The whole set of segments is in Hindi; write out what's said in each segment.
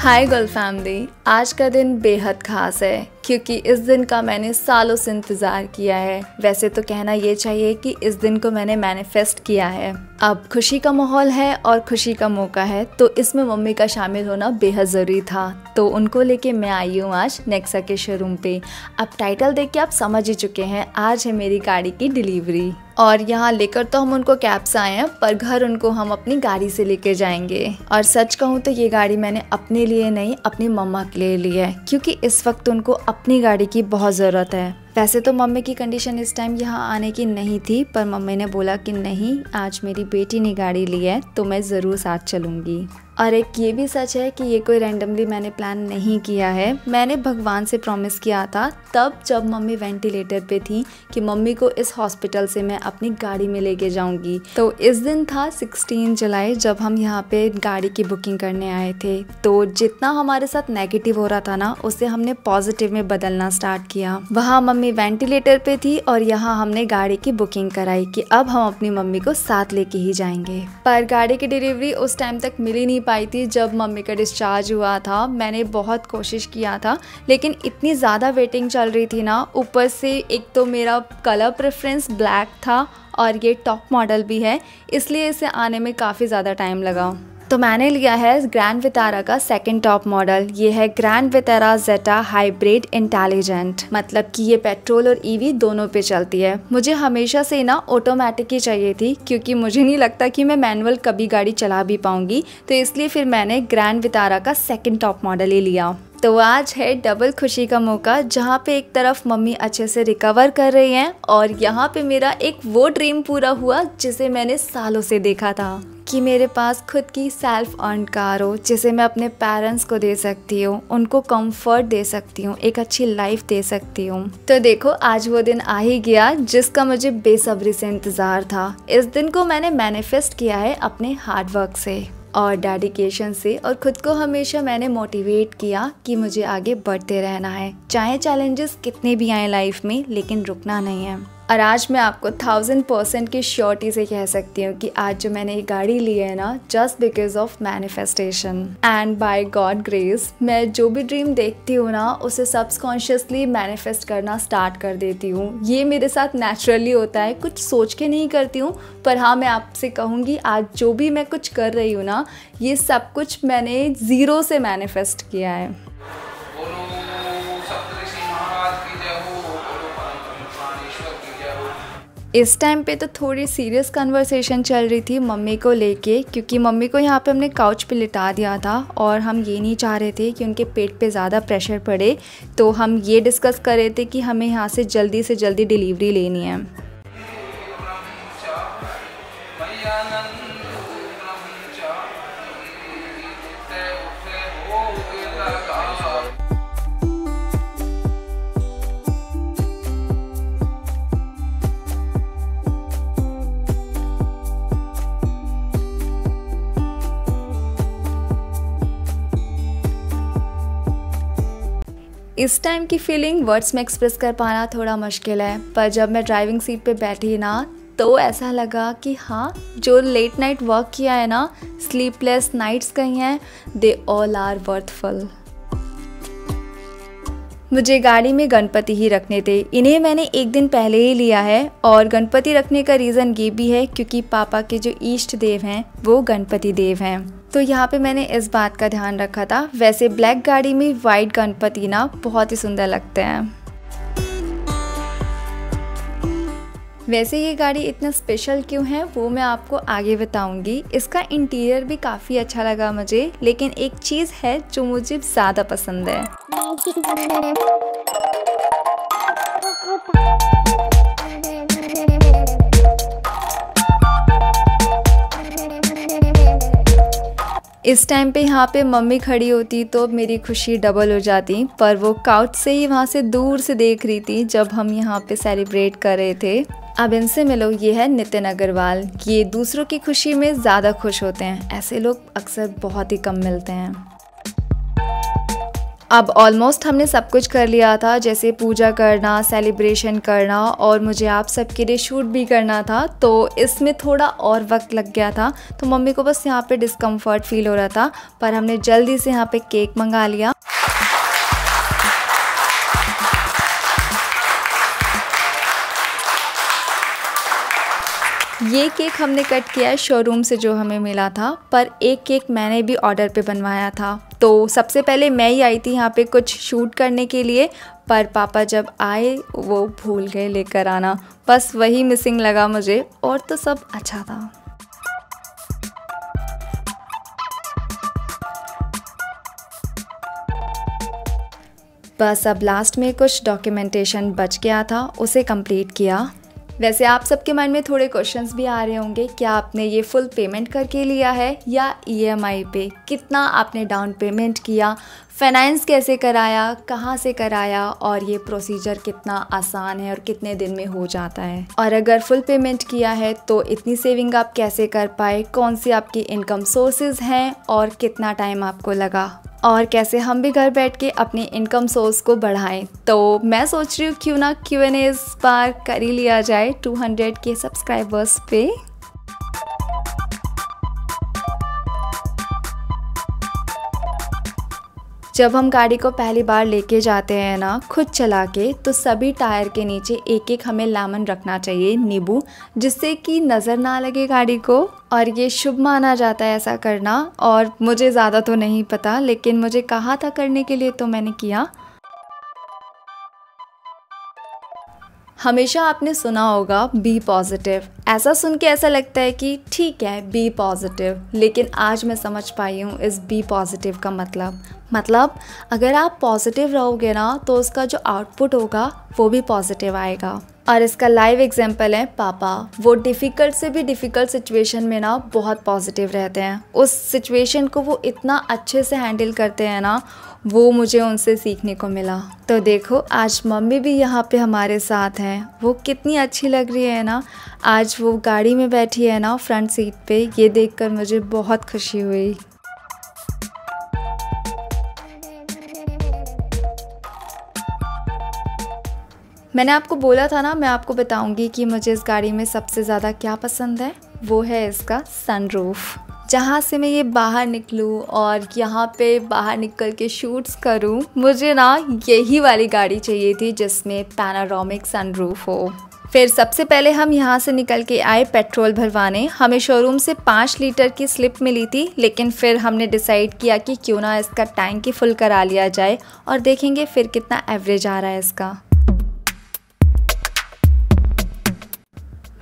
हाय गर्ल फैमिली, आज का दिन बेहद खास है क्योंकि इस दिन का मैंने सालों से इंतज़ार किया है। वैसे तो कहना ये चाहिए कि इस दिन को मैंने मैनिफेस्ट किया है। अब खुशी का माहौल है और खुशी का मौका है, तो इसमें मम्मी का शामिल होना बेहद ज़रूरी था। तो उनको लेके मैं आई हूँ आज नेक्सा के शोरूम पे। अब टाइटल देख के आप समझ ही चुके हैं, आज है मेरी गाड़ी की डिलीवरी। और यहाँ लेकर तो हम उनको कैब से आए हैं, पर घर उनको हम अपनी गाड़ी से लेकर जाएंगे। और सच कहूँ तो ये गाड़ी मैंने अपने लिए नहीं, अपनी मम्मा के लिए ली है, क्योंकि इस वक्त उनको अपनी गाड़ी की बहुत ज़रूरत है। वैसे तो मम्मी की कंडीशन इस टाइम यहाँ आने की नहीं थी, पर मम्मी ने बोला कि नहीं, आज मेरी बेटी ने गाड़ी ली है तो मैं ज़रूर साथ चलूँगी। और एक ये भी सच है कि ये कोई रैंडमली मैंने प्लान नहीं किया है। मैंने भगवान से प्रॉमिस किया था तब जब मम्मी वेंटिलेटर पे थी कि मम्मी को इस हॉस्पिटल से मैं अपनी गाड़ी में लेके जाऊंगी। तो इस दिन था 16 जुलाई जब हम यहाँ पे गाड़ी की बुकिंग करने आए थे। तो जितना हमारे साथ नेगेटिव हो रहा था ना, उसे हमने पॉजिटिव में बदलना स्टार्ट किया। वहाँ मम्मी वेंटिलेटर पे थी और यहाँ हमने गाड़ी की बुकिंग कराई कि अब हम अपनी मम्मी को साथ लेके ही जाएंगे। पर गाड़ी की डिलीवरी उस टाइम तक मिल ही नहीं पाई थी जब मम्मी का डिस्चार्ज हुआ था। मैंने बहुत कोशिश किया था, लेकिन इतनी ज़्यादा वेटिंग चल रही थी ना। ऊपर से एक तो मेरा कलर प्रेफरेंस ब्लैक था और ये टॉप मॉडल भी है, इसलिए इसे आने में काफ़ी ज़्यादा टाइम लगा। तो मैंने लिया है ग्रैंड विटारा का सेकंड टॉप मॉडल। ये है ग्रैंड विटारा जेटा हाइब्रिड इंटेलिजेंट, मतलब कि ये पेट्रोल और ईवी दोनों पे चलती है। मुझे हमेशा से ना ऑटोमेटिक ही चाहिए थी, क्योंकि मुझे नहीं लगता कि मैं मैनुअल कभी गाड़ी चला भी पाऊंगी। तो इसलिए फिर मैंने ग्रैंड विटारा का सेकंड टॉप मॉडल ही लिया। तो आज है डबल खुशी का मौका, जहाँ पे एक तरफ मम्मी अच्छे से रिकवर कर रही हैं और यहाँ पे मेरा एक वो ड्रीम पूरा हुआ जिसे मैंने सालों से देखा था कि मेरे पास खुद की सेल्फ अर्न कार हो, जिसे मैं अपने पेरेंट्स को दे सकती हूँ, उनको कंफर्ट दे सकती हूँ, एक अच्छी लाइफ दे सकती हूँ। तो देखो, आज वो दिन आ ही गया जिसका मुझे बेसब्री से इंतज़ार था। इस दिन को मैंने मैनिफेस्ट किया है अपने हार्ड वर्क से और डेडिकेशन से, और खुद को हमेशा मैंने मोटिवेट किया कि मुझे आगे बढ़ते रहना है, चाहे चैलेंजेस कितने भी आए लाइफ में, लेकिन रुकना नहीं है। और आज मैं आपको 1000% की श्योरिटी से कह सकती हूँ कि आज जो मैंने ये गाड़ी ली है ना, just because of manifestation and by God grace, मैं जो भी ड्रीम देखती हूँ ना, उसे सबकॉन्शियसली मैनिफेस्ट करना स्टार्ट कर देती हूँ। ये मेरे साथ नेचुरली होता है, कुछ सोच के नहीं करती हूँ। पर हाँ, मैं आपसे कहूँगी आज जो भी मैं कुछ कर रही हूँ ना, ये सब कुछ मैंने ज़ीरो से मैनिफेस्ट किया है। इस टाइम पे तो थोड़ी सीरियस कन्वर्सेशन चल रही थी मम्मी को लेके, क्योंकि मम्मी को यहाँ पे हमने काउच पे लिटा दिया था और हम ये नहीं चाह रहे थे कि उनके पेट पे ज़्यादा प्रेशर पड़े। तो हम ये डिस्कस कर रहे थे कि हमें यहाँ से जल्दी डिलीवरी लेनी है। इस टाइम की फीलिंग वर्ड्स में एक्सप्रेस कर पाना थोड़ा मुश्किल है, पर जब मैं ड्राइविंग सीट पे बैठी ना, तो ऐसा लगा कि हाँ, जो लेट नाइट वर्क किया है ना, स्लीपलेस नाइट्स गई हैं, दे ऑल आर वर्थफुल। मुझे गाड़ी में गणपति ही रखने थे। इन्हें मैंने एक दिन पहले ही लिया है, और गणपति रखने का रीज़न ये भी है क्योंकि पापा के जो इष्ट देव हैं वो गणपति देव हैं। तो यहाँ पे मैंने इस बात का ध्यान रखा था। वैसे ब्लैक गाड़ी में वाइट गणपति ना बहुत ही सुंदर लगते हैं। वैसे ये गाड़ी इतना स्पेशल क्यों है वो मैं आपको आगे बताऊंगी। इसका इंटीरियर भी काफ़ी अच्छा लगा मुझे, लेकिन एक चीज़ है जो मुझे ज़्यादा पसंद है। इस टाइम पे यहाँ पे मम्मी खड़ी होती तो मेरी खुशी डबल हो जाती, पर वो काउच से ही वहाँ से दूर से देख रही थी जब हम यहाँ पे सेलिब्रेट कर रहे थे। अब इनसे मिलो, ये है नितिन अग्रवाल। ये दूसरों की खुशी में ज़्यादा खुश होते हैं। ऐसे लोग अक्सर बहुत ही कम मिलते हैं। अब ऑलमोस्ट हमने सब कुछ कर लिया था, जैसे पूजा करना, सेलिब्रेशन करना और मुझे आप सबके लिए शूट भी करना था, तो इसमें थोड़ा और वक्त लग गया था। तो मम्मी को बस यहाँ पे डिस्कम्फर्ट फील हो रहा था, पर हमने जल्दी से यहाँ पे केक मंगा लिया। ये केक हमने कट किया है शोरूम से जो हमें मिला था, पर एक केक मैंने भी ऑर्डर पे बनवाया था। तो सबसे पहले मैं ही आई थी यहाँ पे कुछ शूट करने के लिए, पर पापा जब आए वो भूल गए लेकर आना, बस वही मिसिंग लगा मुझे, और तो सब अच्छा था। बस अब लास्ट में कुछ डॉक्यूमेंटेशन बच गया था, उसे कंप्लीट किया। वैसे आप सबके मन में थोड़े क्वेश्चंस भी आ रहे होंगे, क्या आपने ये फुल पेमेंट करके लिया है या EMI पे, कितना आपने डाउन पेमेंट किया, फाइनेंस कैसे कराया, कहाँ से कराया, और ये प्रोसीजर कितना आसान है और कितने दिन में हो जाता है, और अगर फुल पेमेंट किया है तो इतनी सेविंग आप कैसे कर पाए, कौन सी आपकी इनकम सोर्सेज हैं और कितना टाइम आपको लगा, और कैसे हम भी घर बैठ के अपनी इनकम सोर्स को बढ़ाएं। तो मैं सोच रही हूँ क्यों ना Q&A इस बार कर ही लिया जाए 200 के सब्सक्राइबर्स पे। जब हम गाड़ी को पहली बार लेके जाते हैं ना खुद चला के, तो सभी टायर के नीचे एक एक हमें लेमन रखना चाहिए, नींबू, जिससे कि नज़र ना लगे गाड़ी को, और ये शुभ माना जाता है ऐसा करना। और मुझे ज़्यादा तो नहीं पता, लेकिन मुझे कहा था करने के लिए तो मैंने किया। हमेशा आपने सुना होगा बी पॉजिटिव, ऐसा सुन के ऐसा लगता है कि ठीक है बी पॉजिटिव, लेकिन आज मैं समझ पाई हूँ इस बी पॉजिटिव का मतलब अगर आप पॉजिटिव रहोगे ना तो उसका जो आउटपुट होगा वो भी पॉजिटिव आएगा। और इसका लाइव एग्जांपल है पापा। वो डिफ़िकल्ट से भी डिफ़िकल्ट सिचुएशन में ना बहुत पॉजिटिव रहते हैं, उस सिचुएशन को वो इतना अच्छे से हैंडल करते हैं ना, वो मुझे उनसे सीखने को मिला। तो देखो आज मम्मी भी यहाँ पे हमारे साथ हैं, वो कितनी अच्छी लग रही है ना। आज वो गाड़ी में बैठी है ना फ्रंट सीट पे, ये देखकर मुझे बहुत खुशी हुई। मैंने आपको बोला था ना मैं आपको बताऊंगी कि मुझे इस गाड़ी में सबसे ज़्यादा क्या पसंद है, वो है इसका सनरूफ। जहाँ से मैं ये बाहर निकलूँ और यहाँ पे बाहर निकल के शूट्स करूँ, मुझे ना यही वाली गाड़ी चाहिए थी जिसमें पैनारोमिक सनरूफ हो। फिर सबसे पहले हम यहाँ से निकल के आए पेट्रोल भरवाने। हमें शोरूम से 5 लीटर की स्लिप मिली थी, लेकिन फिर हमने डिसाइड किया कि क्यों ना इसका टैंक ही फुल करा लिया जाए और देखेंगे फिर कितना एवरेज आ रहा है इसका।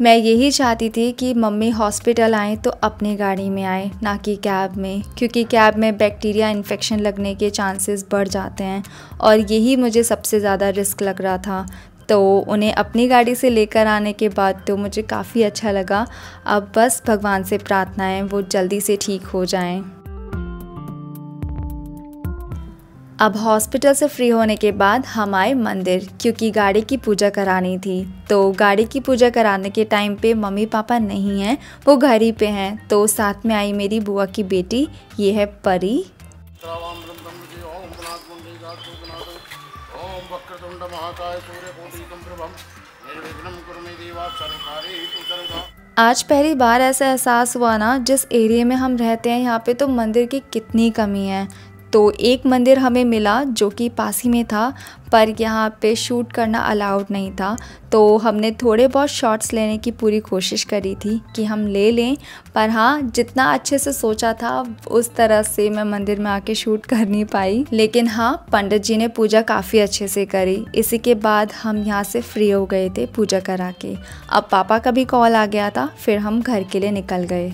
मैं यही चाहती थी कि मम्मी हॉस्पिटल आए तो अपनी गाड़ी में आए, ना कि कैब में, क्योंकि कैब में बैक्टीरिया इन्फेक्शन लगने के चांसेस बढ़ जाते हैं और यही मुझे सबसे ज़्यादा रिस्क लग रहा था। तो उन्हें अपनी गाड़ी से लेकर आने के बाद तो मुझे काफ़ी अच्छा लगा। अब बस भगवान से प्रार्थना है वो जल्दी से ठीक हो जाएं। अब हॉस्पिटल से फ्री होने के बाद हम आए मंदिर, क्योंकि गाड़ी की पूजा करानी थी। तो गाड़ी की पूजा कराने के टाइम पे मम्मी पापा नहीं हैं, वो घर ही पे हैं। तो साथ में आई मेरी बुआ की बेटी, ये है परी। आज पहली बार ऐसा एहसास हुआ ना, जिस एरिया में हम रहते हैं यहाँ पे तो मंदिर की कितनी कमी है। तो एक मंदिर हमें मिला जो कि पास ही में था, पर यहाँ पे शूट करना अलाउड नहीं था। तो हमने थोड़े बहुत शॉट्स लेने की पूरी कोशिश करी थी कि हम ले लें, पर हाँ जितना अच्छे से सोचा था उस तरह से मैं मंदिर में आके शूट कर नहीं पाई। लेकिन हाँ पंडित जी ने पूजा काफ़ी अच्छे से करी। इसी के बाद हम यहाँ से फ्री हो गए थे पूजा करा के। अब पापा का भी कॉल आ गया था, फिर हम घर के लिए निकल गए।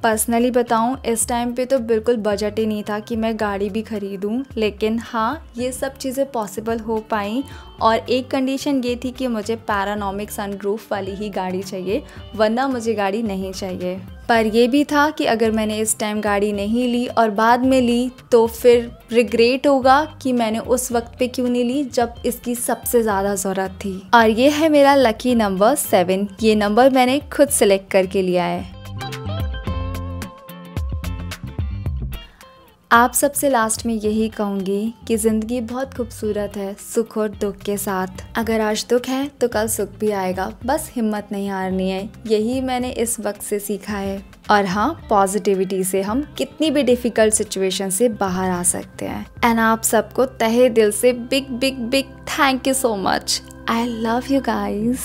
पर्सनली बताऊं, इस टाइम पे तो बिल्कुल बजट ही नहीं था कि मैं गाड़ी भी खरीदूं, लेकिन हाँ ये सब चीज़ें पॉसिबल हो पाई। और एक कंडीशन ये थी कि मुझे पैरानोमिक सनरूफ वाली ही गाड़ी चाहिए, वरना मुझे गाड़ी नहीं चाहिए। पर ये भी था कि अगर मैंने इस टाइम गाड़ी नहीं ली और बाद में ली तो फिर रिग्रेट होगा कि मैंने उस वक्त पे क्यों नहीं ली जब इसकी सबसे ज़्यादा ज़रूरत थी। और ये है मेरा लकी नंबर 7। ये नंबर मैंने खुद सेलेक्ट करके लिया है। आप सबसे लास्ट में यही कहूँगी कि ज़िंदगी बहुत खूबसूरत है, सुख और दुख के साथ। अगर आज दुख है तो कल सुख भी आएगा, बस हिम्मत नहीं हारनी है। यही मैंने इस वक्त से सीखा है। और हाँ, पॉजिटिविटी से हम कितनी भी डिफ़िकल्ट सिचुएशन से बाहर आ सकते हैं। एंड आप सबको तहे दिल से big big big thank you so much. I love you guys.